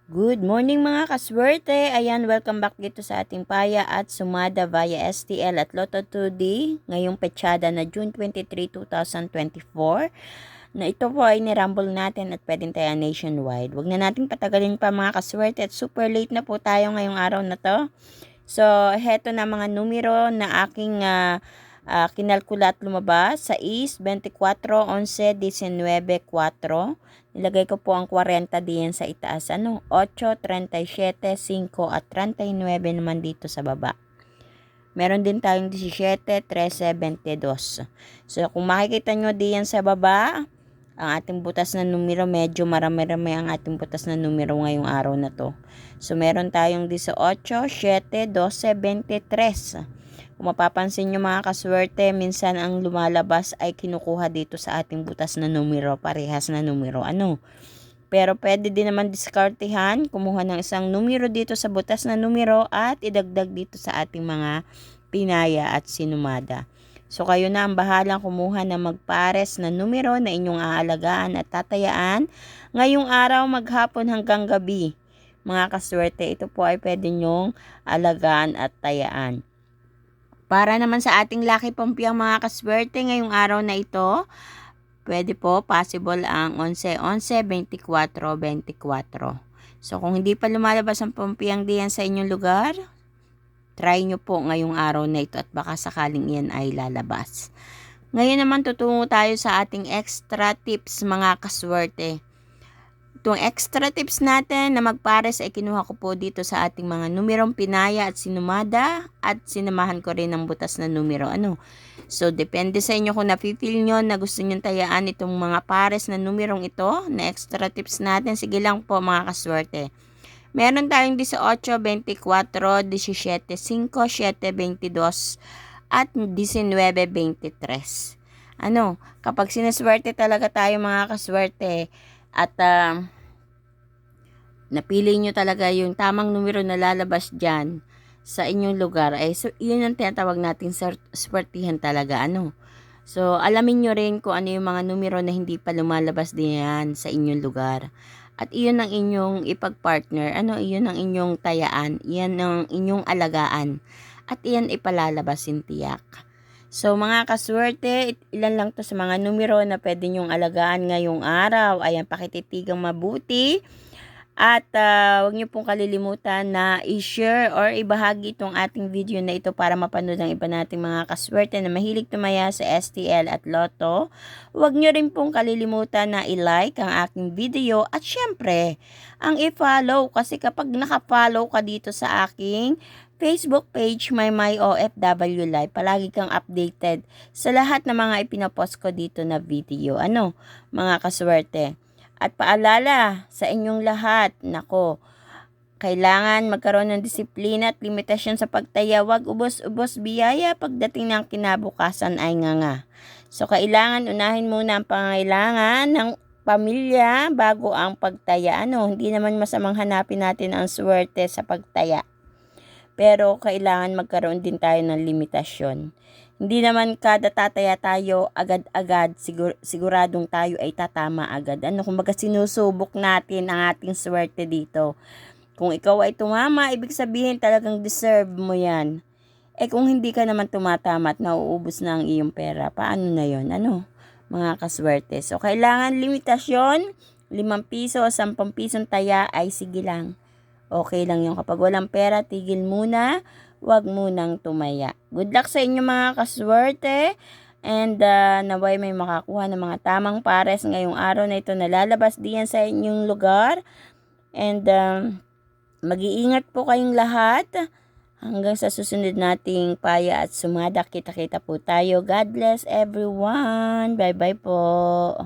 Good morning mga kaswerte! Ayan, welcome back dito sa ating Paya at Sumada via STL at Lotto 2D ngayong petsada na June 23, 2024 na ito po ay nirumble natin at pwedeng tayo nationwide. Huwag na natin patagalin pa mga kaswerte at super late na po tayo ngayong araw na to. So, heto na mga numero na aking kinalkula at lumabas. 6, 24, 11, 19, 4. Nilagay ko po ang 40 diyan sa itaas. 8, 37, 5 at 39 naman dito sa baba. Meron din tayong 17, 13, 22. So, kung makikita nyo diyan sa baba, ang ating butas na numero, medyo marami-rami ang ating butas na numero ngayong araw na to. So, meron tayong 18, 7, 12, 23. Kung mapapansin nyo mga kaswerte, minsan ang lumalabas ay kinukuha dito sa ating butas na numero, parehas na numero. Pero pwede din naman diskartehan, kumuha ng isang numero dito sa butas na numero at idagdag dito sa ating mga pinaya at sinumada. So kayo na ang bahalang kumuha ng magpares na numero na inyong aalagaan at tatayaan ngayong araw, maghapon hanggang gabi. Mga kaswerte, ito po ay pwede nyong alagaan at tayaan. Para naman sa ating lucky pampiang mga kaswerte ngayong araw na ito, pwede po possible ang 11, 11, 24, 24. So kung hindi pa lumalabas ang pampiang diyan sa inyong lugar, try nyo po ngayong araw na ito at baka sakaling iyan ay lalabas. Ngayon naman tutungo tayo sa ating extra tips mga kaswerte. Itong extra tips natin na magpares ay kinuha ko po dito sa ating mga numerong pinaya at sinumada at sinamahan ko rin ng butas na numero. So, depende sa inyo kung napipil nyo na gusto nyo tayaan itong mga pares na numerong ito na extra tips natin. Sige lang po mga kaswerte. Meron tayong 18, 24, 17, 5, 7, 22 at 19, 23. Kapag sinaswerte talaga tayo mga kaswerte, at napili nyo talaga yung tamang numero na lalabas dyan sa inyong lugar, so yun ang tinatawag natin swertihan talaga. So alamin nyo rin kung ano yung mga numero na hindi pa lumalabas din sa inyong lugar. At iyon ang inyong ipag-partner, iyon ang inyong tayaan, iyan ang inyong alagaan. At iyan ipalalabasin tiyak. So mga kaswerte, ilan lang to sa mga numero na pwede nyong alagaan ngayong araw. Ayan, pakititigang mabuti. At huwag niyo pong kalilimutan na i-share or ibahagi itong ating video na ito para mapanood ng iba nating mga kaswerte na mahilig tumaya sa STL at Lotto. Huwag niyo rin pong kalilimutan na i-like ang aking video at syempre, ang i-follow kasi kapag naka-follow ka dito sa aking Facebook page, my OFW Live, palagi kang updated sa lahat ng mga ipinapost ko dito na video. Mga kaswerte. At paalala sa inyong lahat, kailangan magkaroon ng disiplina at limitasyon sa pagtaya. Huwag ubos-ubos biyaya pagdating ng kinabukasan ay nganga. So, kailangan unahin muna ang pangailangan ng pamilya bago ang pagtaya. Hindi naman masamang hanapin natin ang swerte sa pagtaya. Pero kailangan magkaroon din tayo ng limitasyon. Hindi naman kada tataya tayo agad-agad siguradong tayo ay tatama agad. Kumbaga sinusubok natin ang ating swerte dito. Kung ikaw ay tumama, ibig sabihin talagang deserve mo yan. Kung hindi ka naman tumatama at nauubos na ang iyong pera, paano na yon? Mga kaswerte. So kailangan limitasyon, 5 piso o 10 pisong taya ay sige lang. Okay lang yung kapag walang pera, tigil muna, wag munang tumaya. Good luck sa inyo mga kaswerte. And naway may makakuha ng mga tamang pares ngayong araw na ito na lalabas diyan sa inyong lugar. And mag-iingat po kayong lahat. Hanggang sa susunod nating Paya at Sumada, kita-kita po tayo. God bless everyone. Bye-bye po.